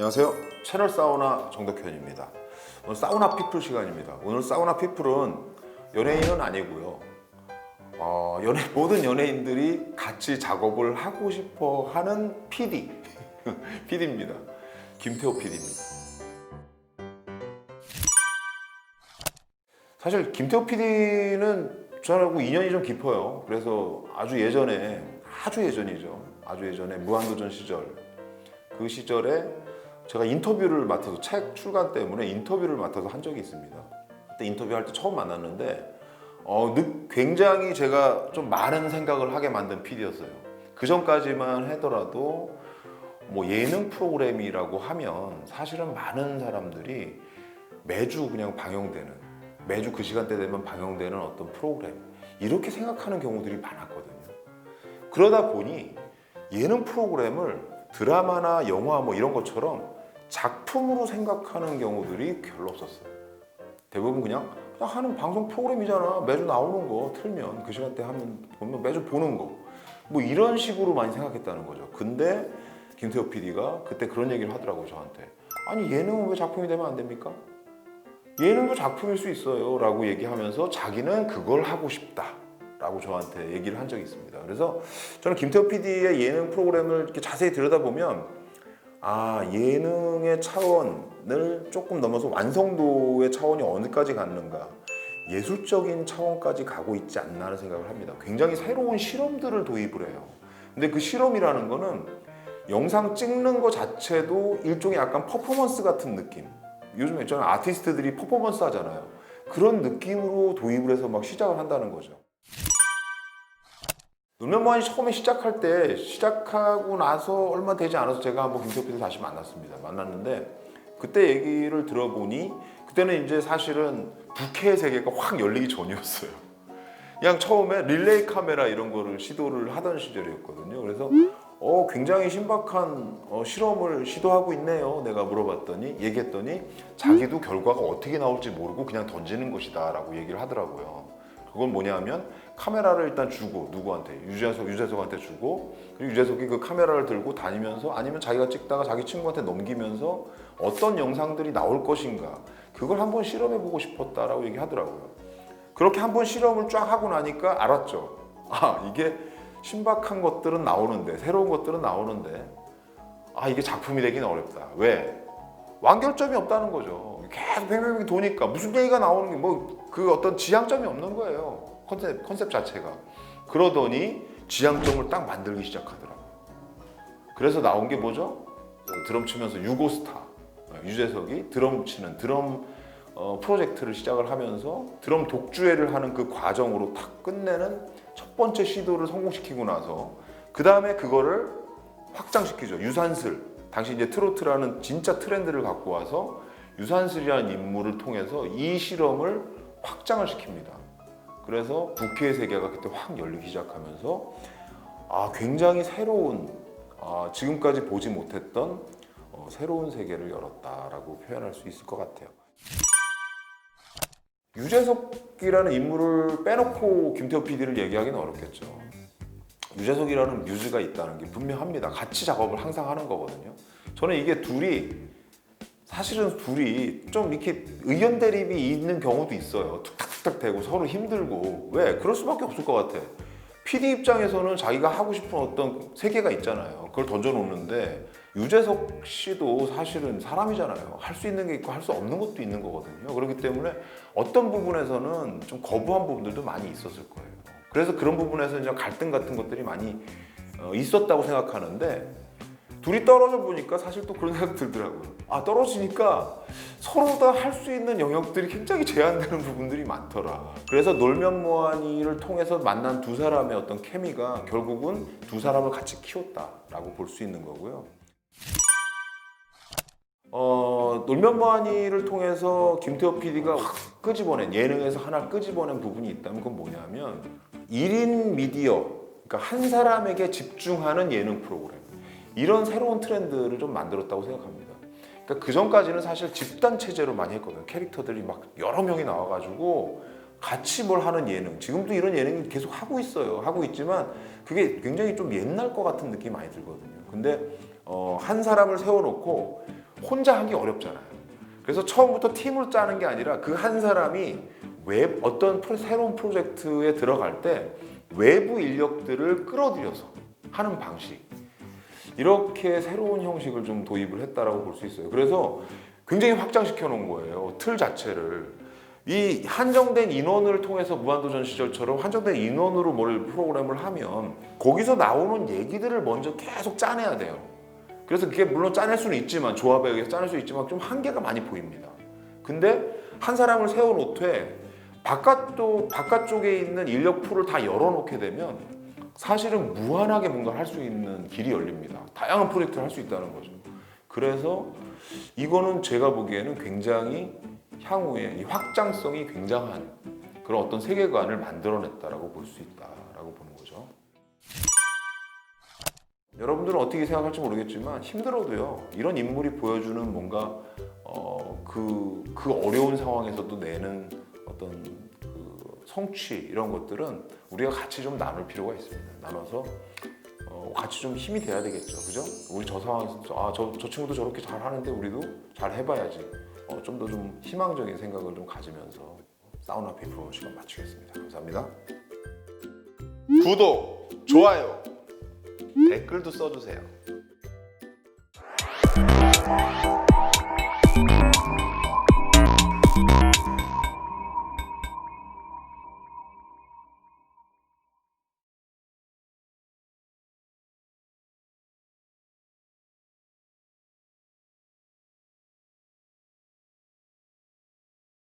안녕하세요. 채널 사우나 정덕현입니다. 오늘 사우나 피플 시간입니다. 오늘 사우나 피플은 연예인은 아니고요. 모든 연예인들이 같이 작업을 하고 싶어 하는 PD, PD입니다. 김태호 PD입니다. 사실 김태호 PD는 저하고 인연이 좀 깊어요. 그래서 아주 예전이죠. 아주 예전에 무한도전 시절, 그 시절에 제가 인터뷰를 맡아서 책 출간 때문에 인터뷰를 맡아서 한 적이 있습니다. 그때 인터뷰할 때 처음 만났는데 굉장히 제가 좀 많은 생각을 하게 만든 PD였어요. 그 전까지만 하더라도 뭐 예능 프로그램이라고 하면 사실은 많은 사람들이 매주 그냥 방영되는, 매주 그 시간대 되면 방영되는 어떤 프로그램, 이렇게 생각하는 경우들이 많았거든요. 그러다 보니 예능 프로그램을 드라마나 영화 뭐 이런 것처럼 작품으로 생각하는 경우들이 별로 없었어요. 대부분 그냥 하는 방송 프로그램이잖아. 매주 나오는 거 틀면 그 시간대 하면 보면 매주 보는 거. 뭐 이런 식으로 많이 생각했다는 거죠. 근데 김태호 PD가 그때 그런 얘기를 하더라고요, 저한테. 아니, 예능은 왜 작품이 되면 안 됩니까? 예능도 작품일 수 있어요 라고 얘기하면서 자기는 그걸 하고 싶다 라고 저한테 얘기를 한 적이 있습니다. 그래서 저는 김태호 PD의 예능 프로그램을 이렇게 자세히 들여다보면 예능의 차원을 조금 넘어서 완성도의 차원이 어디까지 갔는가, 예술적인 차원까지 가고 있지 않나 하는 생각을 합니다. 굉장히 새로운 실험들을 도입을 해요. 근데 그 실험이라는 거는 영상 찍는 거 자체도 일종의 약간 퍼포먼스 같은 느낌, 요즘에 저는 아티스트들이 퍼포먼스 하잖아요. 그런 느낌으로 도입을 해서 막 시작을 한다는 거죠. 놀면 뭐하니 처음에 시작하고 나서 얼마 되지 않아서 제가 한번 김태호 PD를 다시 만났는데 그때 얘기를 들어보니 그때는 이제 사실은 부캐의 세계가 확 열리기 전이었어요. 그냥 처음에 릴레이 카메라 이런 거를 시도를 하던 시절이었거든요. 그래서 굉장히 신박한 실험을 시도하고 있네요. 내가 얘기했더니 자기도 결과가 어떻게 나올지 모르고 그냥 던지는 것이다 라고 얘기를 하더라고요. 그건 뭐냐면 카메라를 일단 주고, 누구한테? 유재석한테 주고, 그리고 유재석이 그 카메라를 들고 다니면서, 아니면 자기가 찍다가 자기 친구한테 넘기면서 어떤 영상들이 나올 것인가, 그걸 한번 실험해보고 싶었다라고 얘기하더라고요. 그렇게 한번 실험을 쫙 하고 나니까 알았죠. 이게 신박한 것들은 나오는데, 새로운 것들은 나오는데, 이게 작품이 되기는 어렵다. 왜? 완결점이 없다는 거죠. 계속 팽팽히 도니까 무슨 얘기가 나오는 게 그 어떤 지향점이 없는 거예요. 컨셉 자체가. 그러더니 지향점을 딱 만들기 시작하더라고요. 그래서 나온 게 뭐죠? 드럼 치면서 유고스타, 유재석이 드럼 치는 드럼 프로젝트를 시작을 하면서 드럼 독주회를 하는 그 과정으로 탁 끝내는 첫 번째 시도를 성공시키고 나서 그 다음에 그거를 확장시키죠. 유산슬. 당시 이제 트로트라는 진짜 트렌드를 갖고 와서 유산슬이라는 인물을 통해서 이 실험을 확장을 시킵니다. 그래서 부캐의 세계가 그때 확 열리기 시작하면서 굉장히 새로운, 지금까지 보지 못했던 새로운 세계를 열었다라고 표현할 수 있을 것 같아요. 유재석이라는 인물을 빼놓고 김태호 PD를 얘기하기는 어렵겠죠. 유재석이라는 뮤즈가 있다는 게 분명합니다. 같이 작업을 항상 하는 거거든요. 저는 이게 사실은 둘이 좀 이렇게 의견 대립이 있는 경우도 있어요. 툭탁툭탁 대고 서로 힘들고. 왜? 그럴 수밖에 없을 것 같아. PD 입장에서는 자기가 하고 싶은 어떤 세계가 있잖아요. 그걸 던져놓는데 유재석 씨도 사실은 사람이잖아요. 할 수 있는 게 있고 할 수 없는 것도 있는 거거든요. 그렇기 때문에 어떤 부분에서는 좀 거부한 부분들도 많이 있었을 거예요. 그래서 그런 부분에서 이제 갈등 같은 것들이 많이 있었다고 생각하는데, 둘이 떨어져 보니까 사실 또 그런 생각 들더라고요. 떨어지니까 서로 다 할 수 있는 영역들이 굉장히 제한되는 부분들이 많더라. 그래서 놀면 뭐하니를 통해서 만난 두 사람의 어떤 케미가 결국은 두 사람을 같이 키웠다라고 볼 수 있는 거고요. 놀면 뭐하니를 통해서 김태호 PD가 확 끄집어낸, 예능에서 하나 끄집어낸 부분이 있다면 그건 뭐냐면 1인 미디어, 그러니까 한 사람에게 집중하는 예능 프로그램, 이런 새로운 트렌드를 좀 만들었다고 생각합니다. 그러니까 그 전까지는 사실 집단 체제로 많이 했거든요. 캐릭터들이 막 여러 명이 나와가지고 같이 뭘 하는 예능, 지금도 이런 예능이 계속 하고 있어요. 하고 있지만 그게 굉장히 좀 옛날 것 같은 느낌이 많이 들거든요. 근데 한 사람을 세워놓고 혼자 하기 어렵잖아요. 그래서 처음부터 팀을 짜는 게 아니라 그 한 사람이 어떤 새로운 프로젝트에 들어갈 때 외부 인력들을 끌어들여서 하는 방식, 이렇게 새로운 형식을 좀 도입을 했다라고 볼 수 있어요. 그래서 굉장히 확장시켜 놓은 거예요, 틀 자체를. 이 한정된 인원을 통해서 무한도전 시절처럼 한정된 인원으로 프로그램을 하면 거기서 나오는 얘기들을 먼저 계속 짜내야 돼요. 그래서 그게 물론 짜낼 수는 있지만, 조합에 의해서 짜낼 수 있지만 좀 한계가 많이 보입니다. 근데 한 사람을 세워놓되 바깥쪽에 있는 인력 풀을 다 열어놓게 되면 사실은 무한하게 뭔가를 할 수 있는 길이 열립니다. 다양한 프로젝트를 할 수 있다는 거죠. 그래서 이거는 제가 보기에는 굉장히 향후에 이 확장성이 굉장한 그런 어떤 세계관을 만들어냈다라고 볼 수 있다라고 보는 거죠. 여러분들은 어떻게 생각할지 모르겠지만 힘들어도요, 이런 인물이 보여주는 뭔가 그 어려운 상황에서도 내는 어떤 그 성취, 이런 것들은 우리가 같이 좀 나눌 필요가 있습니다. 나눠서 같이 좀 힘이 돼야 되겠죠, 그죠? 우리 저 상황에서 저 친구도 저렇게 잘 하는데 우리도 잘 해봐야지. 좀 더 좀 희망적인 생각을 좀 가지면서 사우나 피플 시간 마치겠습니다. 감사합니다. 구독, 좋아요, 댓글도 써주세요.